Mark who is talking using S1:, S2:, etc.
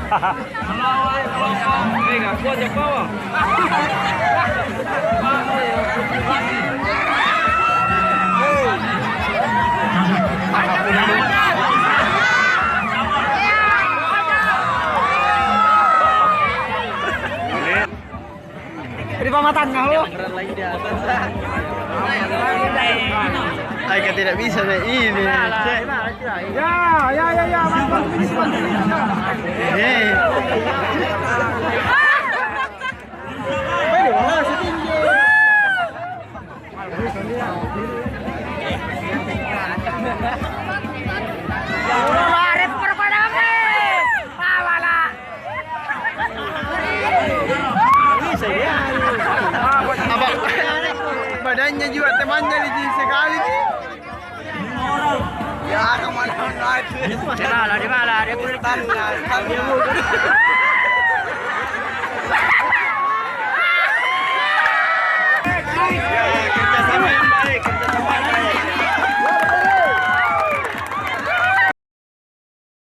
S1: Nggak kuat yang bawah.
S2: Di bawah tengah lo.
S3: Aika tidak bisa deh ini.
S2: Ya.
S3: Badannya juga temannya di sekali nih. Ya kemana lagi?
S2: Di mana? Dia kulit tangan.
S3: Kerjasama yang baik.